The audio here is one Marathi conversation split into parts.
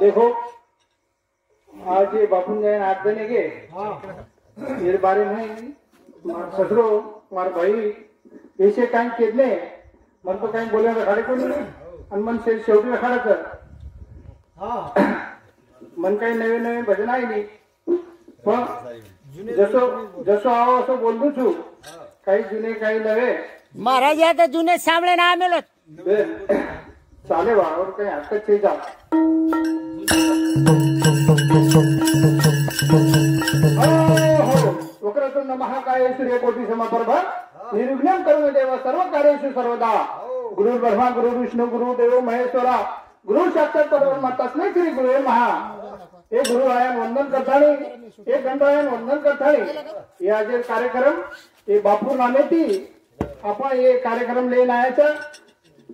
देखो आज ये बापुन गए 8 दिन के ये बारे में ससुरो तुम्हारे भाई ऐसे टाइम केले मन तो काही बोले रखाडे कोणी आणि मन शेवटी रखाडाच मन काही नवे नवे भजन आहे नाही पण जसं जसं आहो असं बोलू छू काही जुने काही नवे महाराज आता जुने सामने ना मिळत चाले वावर काही हरकत नाही जा वक्रतुंड महाकाय सूर्यकोटी समप्रभा निर्विघ्नं करुणे देव सर्व कार्येषु सर्वदा गुरु ब्रह्मा गुरु विष्णु गुरु देव महेश्वरा गुरु साक्षात परब्रह्म तस्मै श्री गुरुवे महा हे गुरु आयन वंदन करतानी हे गंधायन वंदन करतानी हे आज कार्यक्रम हे बापू नामेती आपण हे कार्यक्रम लेन आयाचा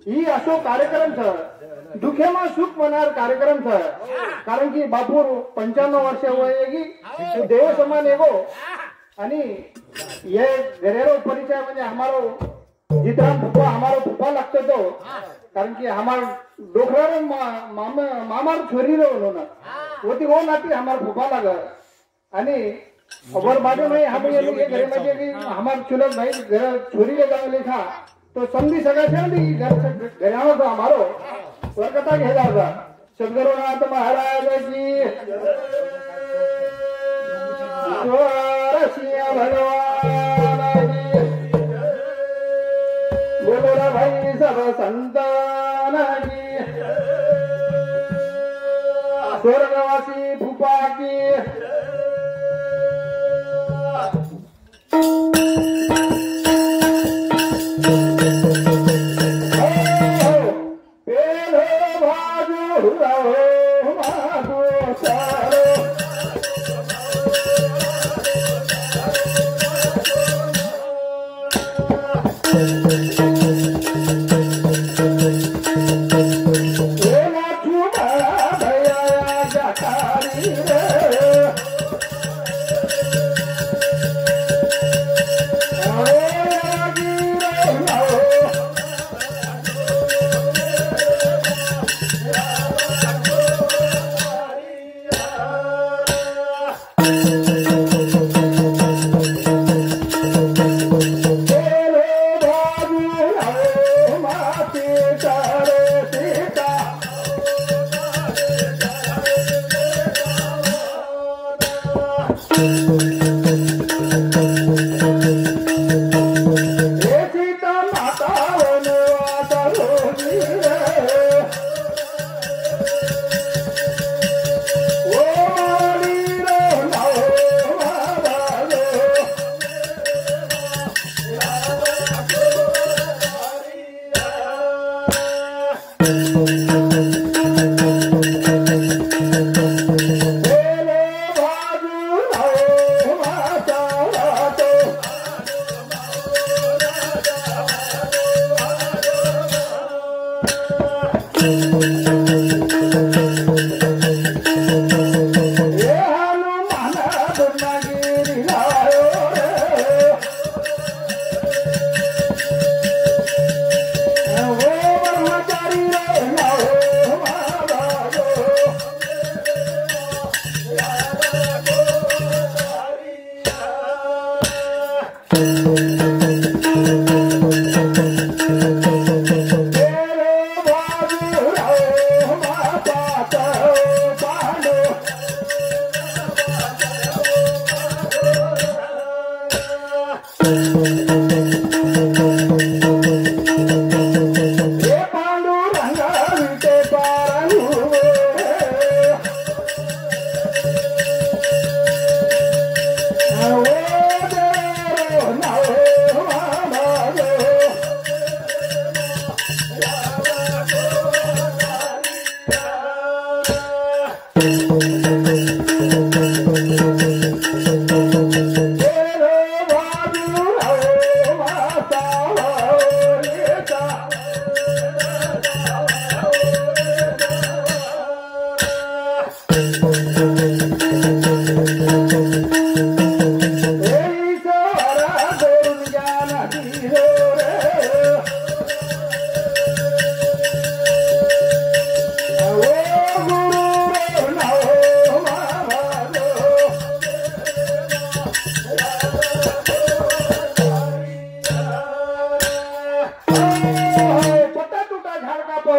ही असो कार्यक्रम छ दुखेमा सुख मनार कार्यक्रम छ कारण की बापू 95 वर्ष वयगी देव समान एगो आणि ये घरेरो परिचय म्हणजे हमारो जितना फुफा हमारो फुफा लागतो तो कारण की हमार डोकरा मामार छोरी रो ना होती वो नाती हमार फुफा लाग आणि और बाजू में हम ये घरे में कि हमार चुलत भाई घर छोरी ले जाने था तो समझी सका छे नी घर घरानो तो हमारो स्वर्गता घे जागा सद्गुरुनाथ महाराज की ईश्वरसिया भगवान की बोलो रे भाई सब संतान की स्वर्गवासी फूफा की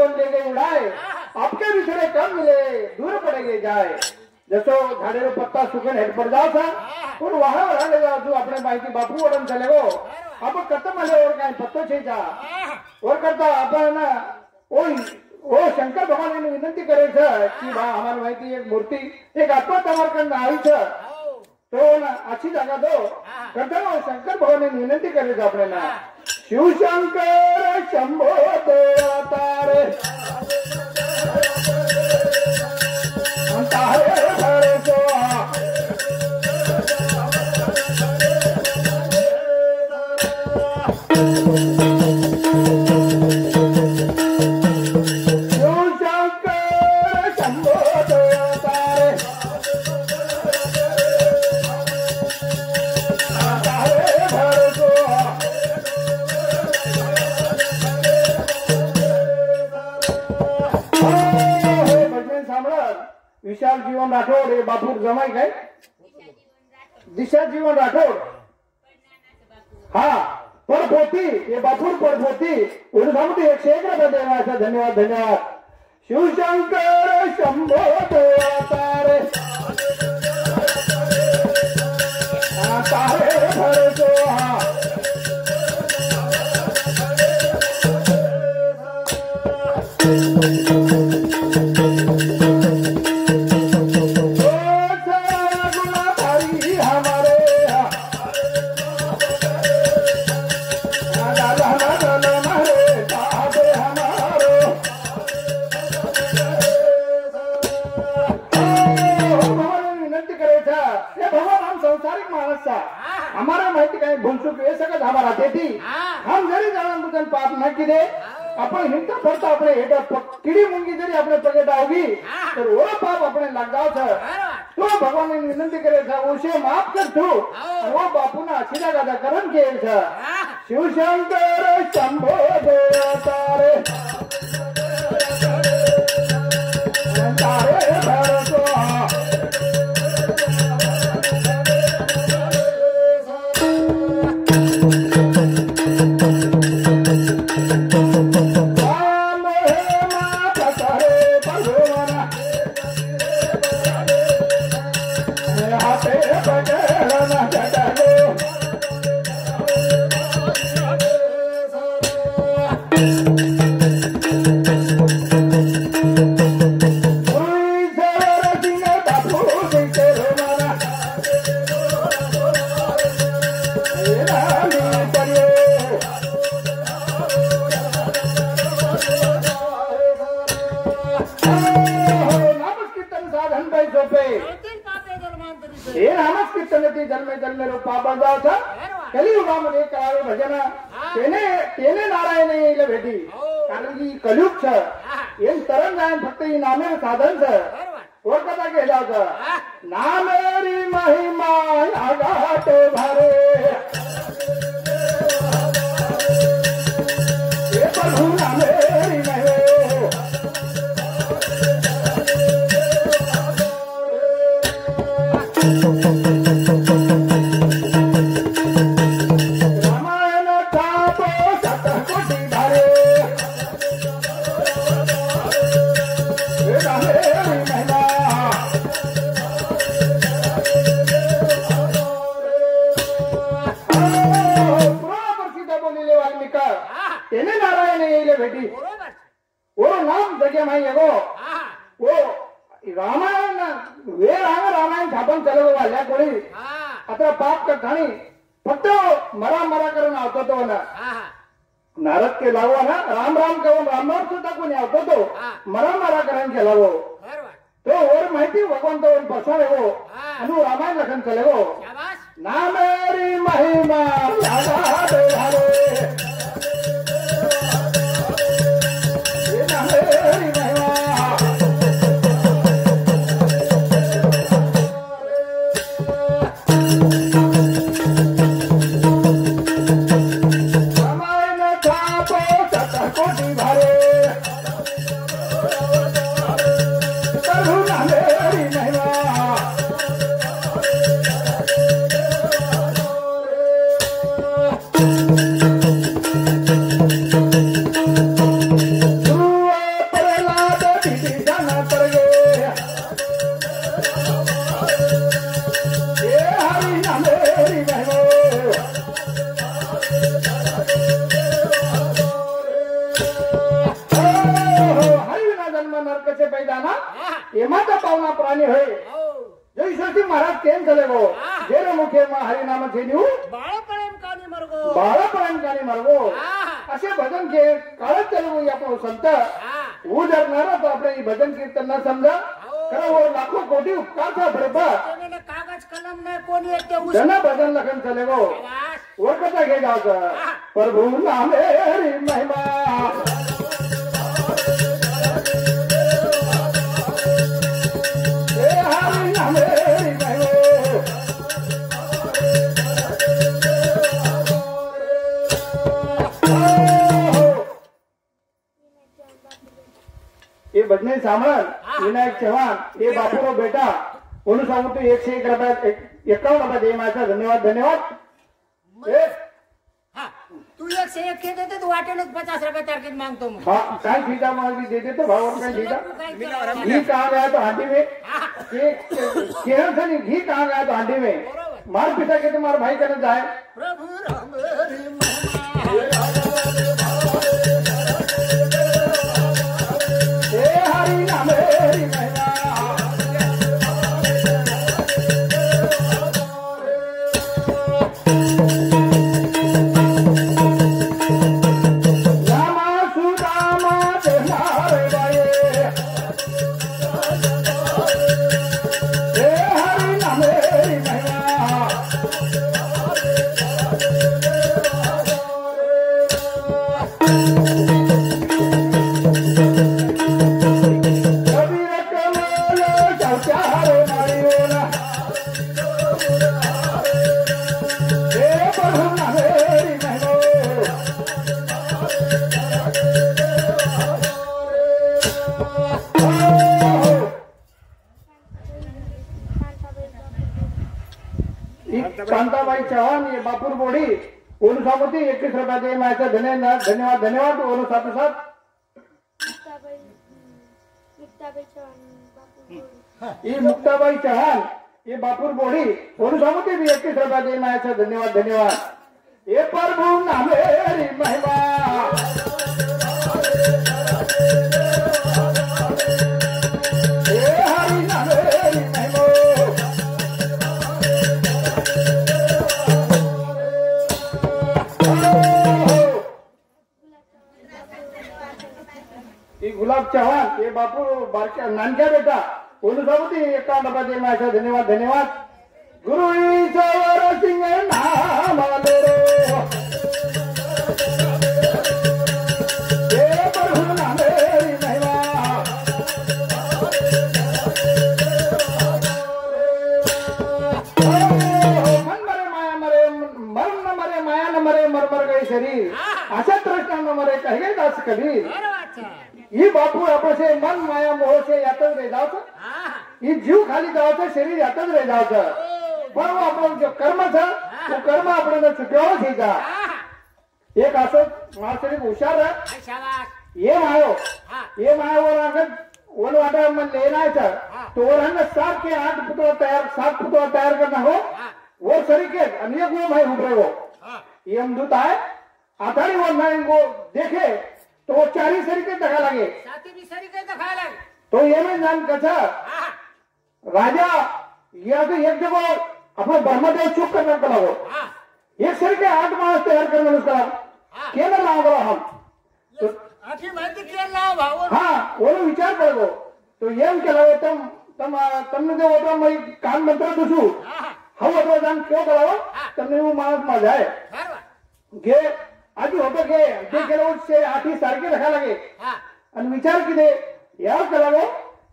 ओर ले गई उड़ाए, आपके बिछड़े कब मिले दूर पड़ेगे जाए। जसो झाड़ेरो पत्ता सुकन हेड पर जाओ था और वहां ले जाओ जो अपने भाई की बापू ओडम चले गो अब खत्म हले और कहीं पत्तो छे जा और करता अपन ओ शंकर भगवान ने विनंती करे છે कि बा हमार भाई की एक मूर्ति एक आत्मा तमार कंद आई છે तो ना अच्छी जगह दो करता ना शंकर भगवान ने विनंती करे છે अपने ना शिव शंकर शंभो देवा तारे तारे तारे सो विशाल जीवन राठोड हे बापूर जमाई काय दिशा जीवन राठोड हा परपोती हे बापूर परपोती उर्धामती 101 रुपये देवाचा धन्यवाद धन्यवाद शिवशंकर शंभो देवा तारे तारे भरसो हमारा माहिती काही भूलचूक हे सगळं हमारा देती हम जरी जाणून पाप न किदे आपण हिंता पडता अपने हेट किडी मुंगी जरी अपने प्रगट आवगी तर वो पाप अपने लग जाओ छ तो भगवान ने विनंती करे छ उसे माफ कर तू वो बापूना सीधा गादा करण के छ शिव शंकर शंभो देवा तारे तारे भरसो जन्मे रो पाप जाओ था कलियुगामध्ये करावे भजन तेने नारायण येईल भेटी कारण की कलियुग छ येन तरंग जाय फक्त ही नामे साधन छ और कथा के जाओ छ नामेरी महिमा आगाट भरे ये प्रभु नामेरी महिमा रामायण छापन चलो वाल्या कोणी आता पाप कठाणी फक्त मरा करून आवतो तो ना नारद के लावो ना राम राम करून रामनाम सुद्धा कोणी आवतो तो मरा करून के लावो तो और माहिती भगवान तो बसावे हो अनु रामायण लखन चले हो नामेरी महिमा लागा दे हरे ये नामेरी महिमा तर गे हे हरी नामेरी बहनो हरी विना जन्म नरकचे पैदाना एमाचा पावना प्राणी होय जय ईश्वरजी महाराज केम झाले गो जेर मुखे मा हरिनाम छेन्यू बाळापण कानी मरगो असे भजन के काळच चालू आपण संत उजरणार तर आपले भजन कीर्तन न समजा खरं वो लाखो कोटी उपकार था बरोबर कागज कलम नाही कोणी येते जन भजन लखन चले गो वर कथा घे जावचं प्रभु नामे हरी महिमा हे हरी नामे हरी महिमा ये भजने सामरण विनायक चव्हाण ये बापूराव बेटा म्हणून सांगतो 101 रुपयात 51 रुपयात दे माझा धन्यवाद धन्यवाद ए तू 101 के देते तू वाटेनच 50 रुपये तारखेत मागतो मग हाँ काय खींचा मांगी दे देते भावर काय खींचा घी कहाँ गया तो हांडी में केहन से नहीं घी कहाँ गया तो हांडी में मार पिटा के तुम्हारे भाई करने जाए प्रभु राम हरि महिमा हरी नाम हरी महिमा रामा सुदामा देनारे गाये हे हरी नाम हरी महिमा कांताबाई चव्हाण ये बापूर बोड़ी ओनु सामती 21 रुपया दे माझा धन्यवाद धन्यवाद धन्यवाद ओनु साथ साथ ये मुक्ताबाई चव्हाण ये बापूर बोड़ी ओनु सामती भी 21 रुपया दे माझा धन्यवाद धन्यवाद ये प्रभु नामे हरी महिमा हे हरी नामे हरी महिमा गुलाब चव्हाण ये बापू बारक्या नानक्या बेटा बोलू सामती 51 रुपया दे माझा धन्यवाद धन्यवाद गुरु ईश्वर सिंह नाम लो हे प्रभु नाम हरी महिमा मन मरे माया मरे मरण न मरे माया न मरे मर मर गए शरीर अशा तृष्णा न मरे कहे दास कबीर ही बापू आपसे मन माया मोह से यातच रह जावचं ही जीव खाली जावचं शरीर यातच रह जावचं पण वो आपण जो कर्म था वो कर्म आपल्याला चुकवावंच हे का एक असं माणसाने हुशार ये मायो वो रंगत वो वाटा मन लेनायचा तो वो रंग 7 के 8 पुतळा तयार करना हो वो सरीके आणि एक वो भाई उभरे वो ये अमदूत आहे आधारी वो नहीं वो देखे तो वो 4 सरीके दखा लगे तो ये में जान कसा राजा या तो एक जगह अपना ब्रह्मदेव चुप करना पड़ा हो एक सरीके 8 मास तैयार करना उसका केना लाओ हम तो हाँ वो विचार पड़ो तो एम केला તમને जो होता मैं कान मंत्र दूसू हम होतो जान क्यों करावो તમને वो माणूस माझा आहे घे आधी होतं घे ते केलं से आठी सारखे रखा लगे आणि विचार किती यार करावो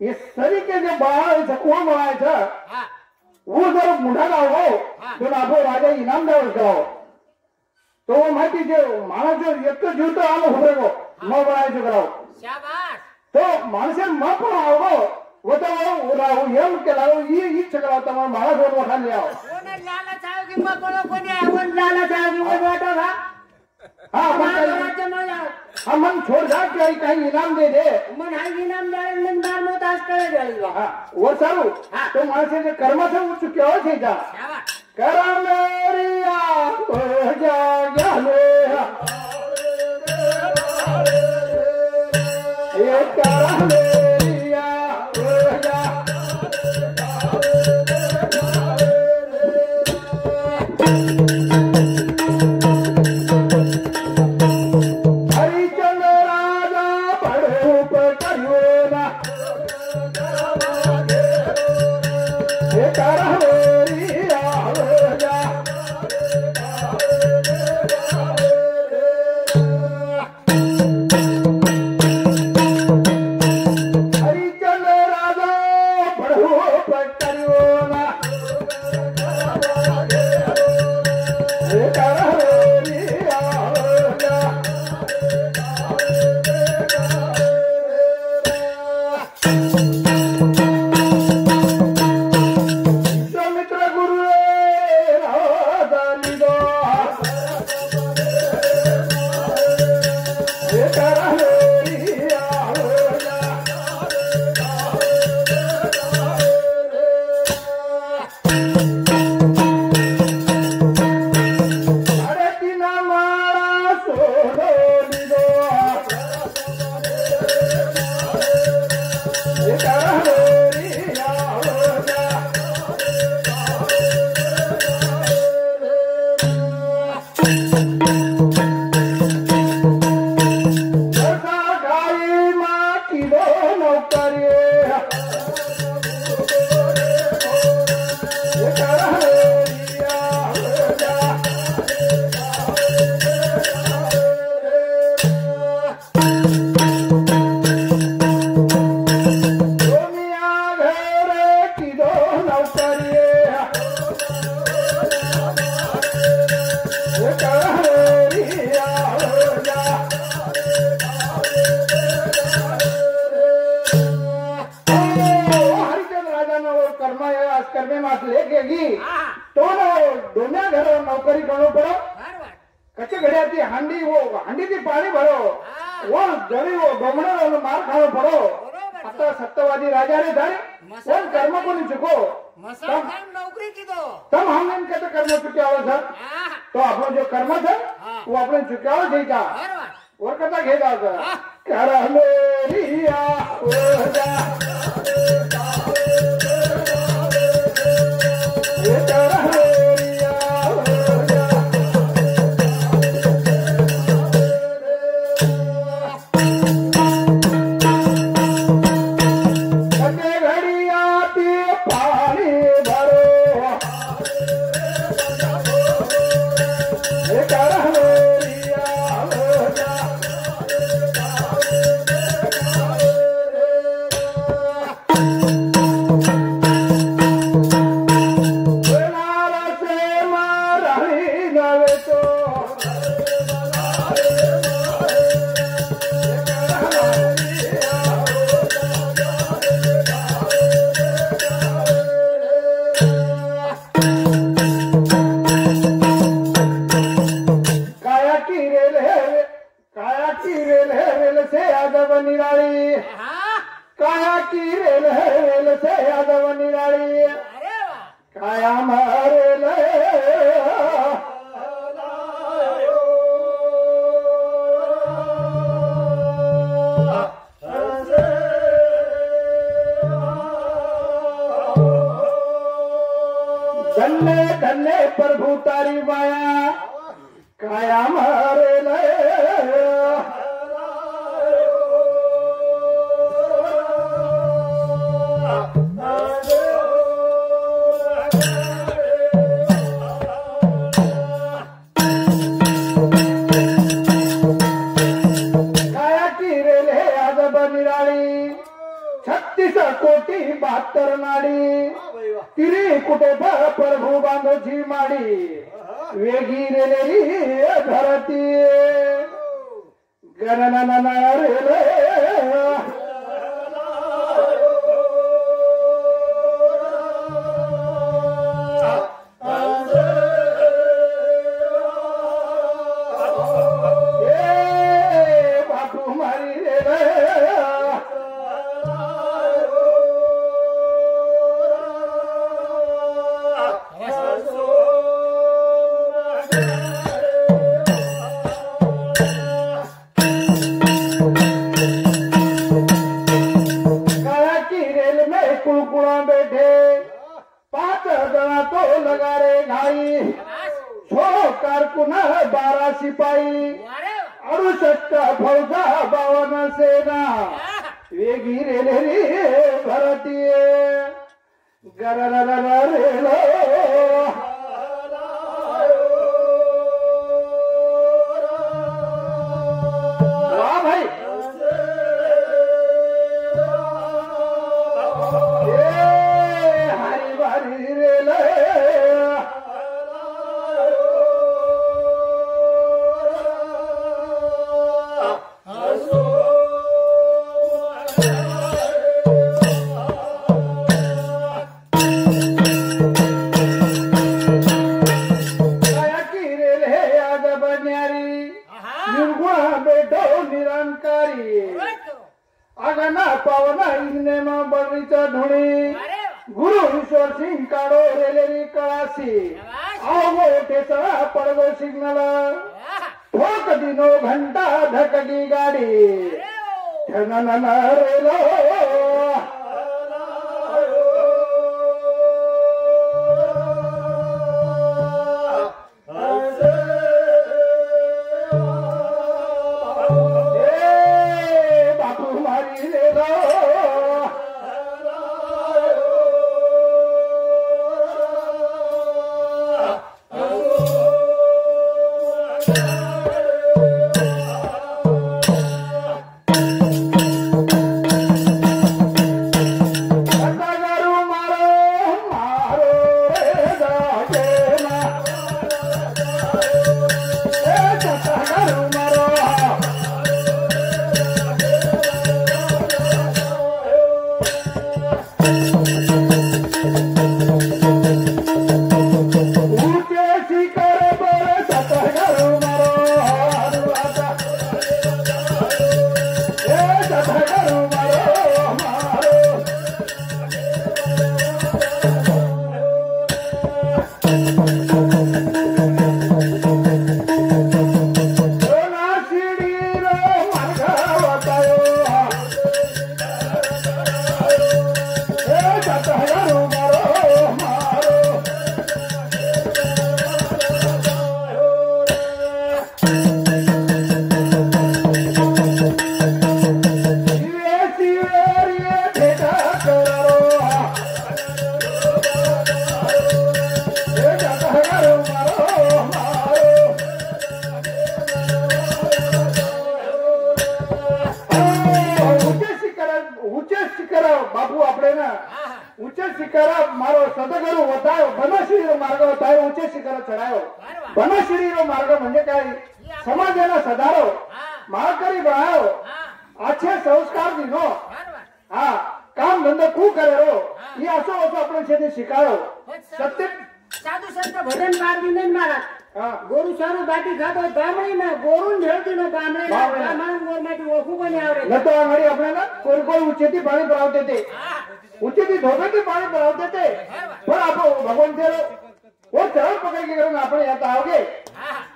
हे सरीके जे बाळायचं कोण म्हणायचं वो जर मुढा लावो तो आपो राजा इनाम द्यावं करावं तो माहिती जे माणूस जो एक जीव तो आलो होतो गो न बनायचं करावं तो माणसे म पण आवो वो तो वो राहू एम केला ये इच्छा करावं तर माणूस वर वठा लियाव कोणी लाला कोणी लाला हम मन छोड़ जा के काही इनाम दे दे मन हाय इनाम द्यायला मन बार मोत आज कळे द्यायला हा वर सारू तो माणसाचे कर्माचं उच्च केव्हा छेजा कर्म रिया हो जा गेले हे कर्म रिया हो जा सत्यवादी राजा रे धारे कौन कर्म को नहीं चुको नौकरी की दो तब हम इनके तो कर्म चुके हो सर तो अपन जो कर्म था वो अपने चुके हो जाएगा और कथा घेगा सर कर मेरिया हो जा ये कर मेरिया हो जा धन्य धन्य प्रभु तारी माया काया मारे काया की रेले यादव निराळी 36 कोटी 72 नाडी तिरी कुठे प्रभू बांधोची माडी वेगी रेलेली धरती गणना रेले बगारे घाई छो कारकुन 12 शिपाई अरे 68 फौजा 52 सेना वेगी रेलेरी भारतीय गरररर रेलो वाह भाई ए हरी भारी रेलो आगना पावना इने में बगीचा ढूंढी गुरु ईश्वर सिंह काड़ो रेलेरी कलासी आओ टेसरा पड़गो सिग्नल ठोक दिनो घंटा धकगी गाड़ी ठनन रेलो बापू आपले ना उच्च शिखर मारो सदगुरु वतायो बनशिरी मार्ग वतायो उच्च शिखर चढायो बनशिरी मार्ग म्हणजे काय समाजाला सदारो महाकरी बनायो अच्छे संस्कार दिनो हा काम धंदा कू करेरो हे असं असं आपण शेती शिकायो सत्य साधू संत भजन मार्गी नाही मारा गोरू सारू बाटी खातो गामडी ना गोरून ढेळती ना गामडे गामण गोरमाटी ओखू कोणी आवरे न तो अंगडी आपल्याला कोण कोण उच्चती पाणी भरावते ते उच्चती धोबेती पाणी भरावते ते पण आपण भगवान तेरो वो चरण पकड़ के करून आपण येत आओगे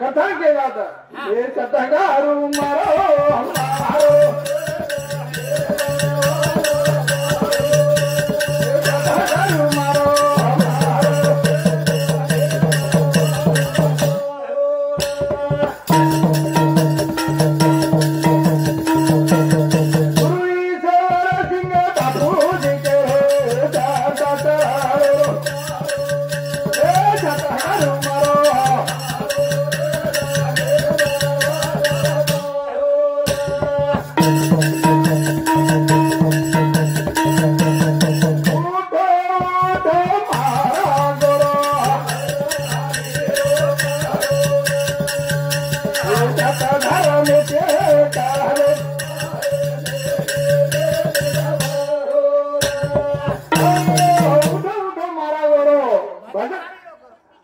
कथा केला होता हे सतगारू मारो मारो सतगारू मारो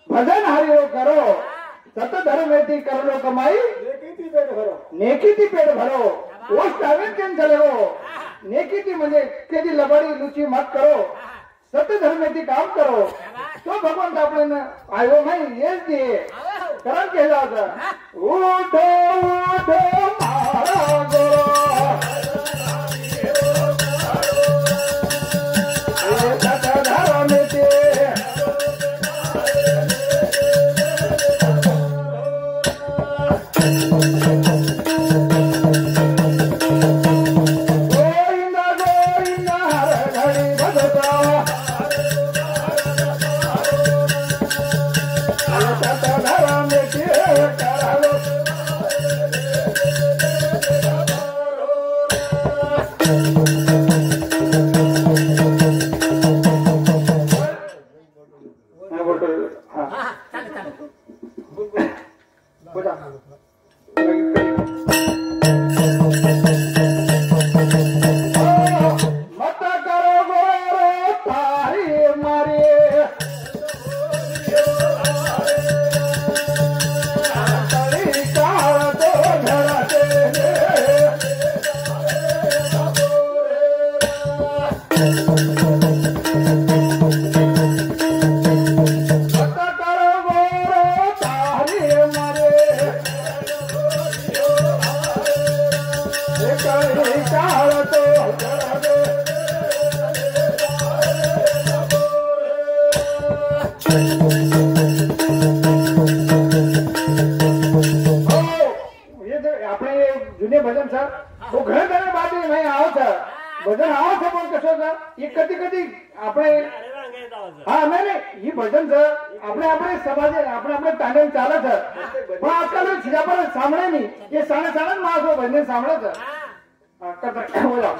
भजन हरिओ करो सत धर्मेती कर लो कमाई नेकी ती पेट भरो वो सावेन केम चले हो नेकी ती म्हणजे कधी लबाडी लुची मत करो सत धर्मेती काम करो तो भगवान आपल्याला आयो नाही येच दे कारण केला होता उठो उठो मारा गोरो सत धर्मेती जुने भजन सर तो घणे घणे बाबी नाही आहो सर भजन आहो सर पण कसं सर हे कधी कधी આપણે હા નહીં ही भजन सर આપણે સમાજે આપણે તાલીમ ચાલે છે પણ આજકાલ છેડા પર સાંભળે નહીં એ સાણે સાણે માણસો ભજન સાંભળે છે હા કરતા બોલો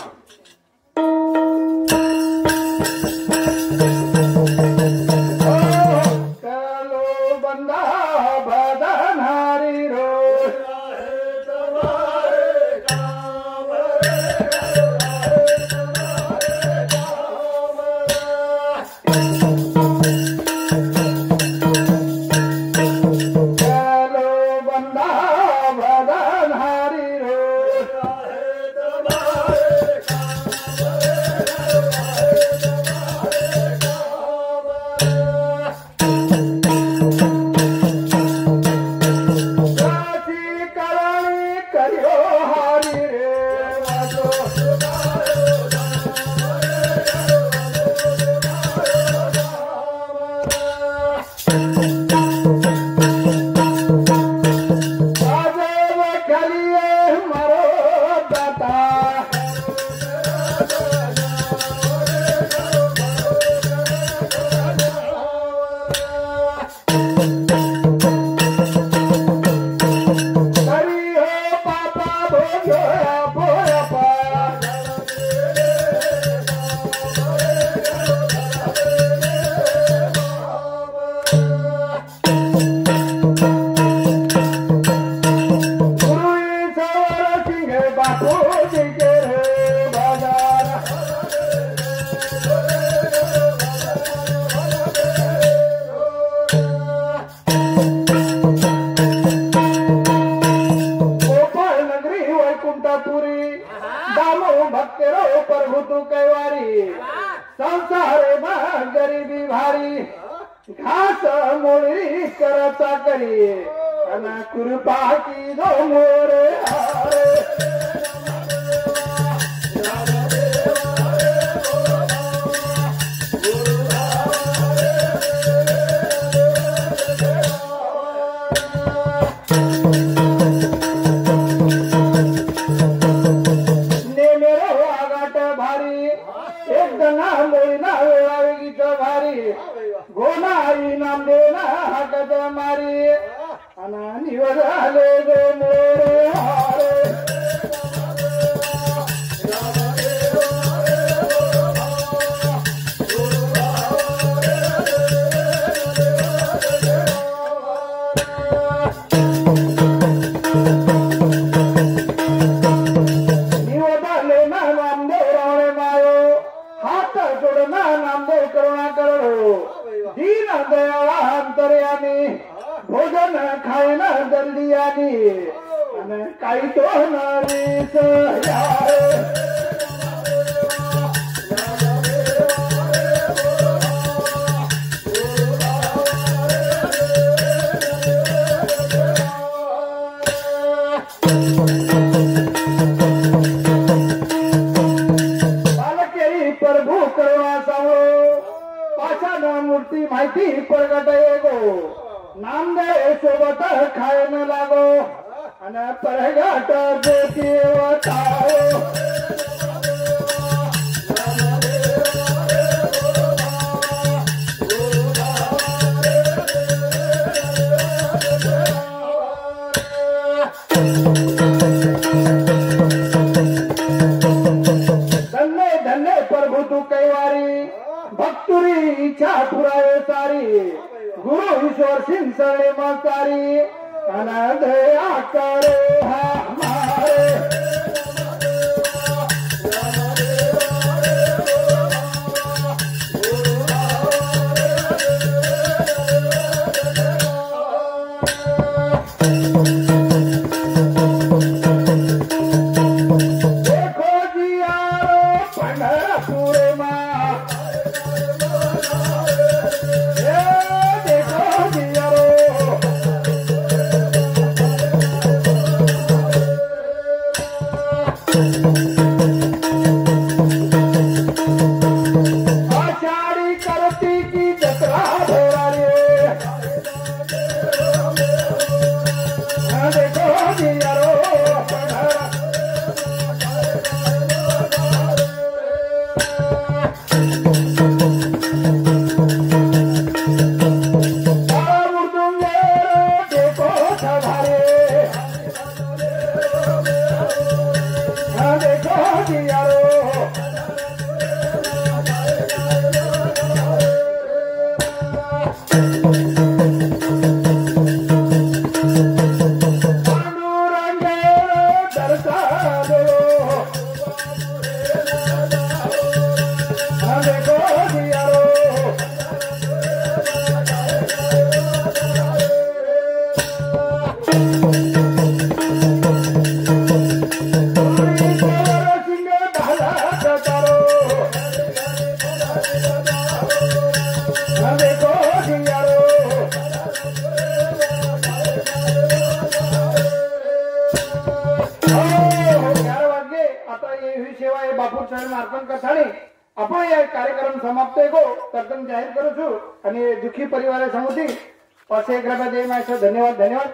ચલો બંદા ભજન હરી રો संसारे गरीबी भारी घास मोड़ी करता करी अना कृपा की दो मोरे हारे गोनाई नाम देना हकत मारी अनानी वजाले दो मोरे हारे निवदाले ना नाम दे राणे मायो हाथ जोड़ना नाम दे करुणा करो दीन दयाळा अंतर्यामी भोजन खायना दल्लियानी आणि काही तो नरीस यारे बालकेरी प्रभू करुणा सांगो पाषाण मूर्ती माहिती प्रगट गो नामदे सोबत खायन लागो आणि परगाट देती वताओ धन्य धन्य प्रभु तू कैवारी भक्तुरी इच्छा पुरावे सारी गुरु ईश्वर सिंह सरे मतारी अनदया करे हमारे देखो जियारो पंडरा सुरे माँ देखो जियारो आषाढ़ी करती की जतरा भोरा रे देखो जियारो आपण या कार्यक्रम समाप्त है कर्तन जाहीर करू छु आणि दुखी परिवार समिती 500 रुपया दे धन्यवाद धन्यवाद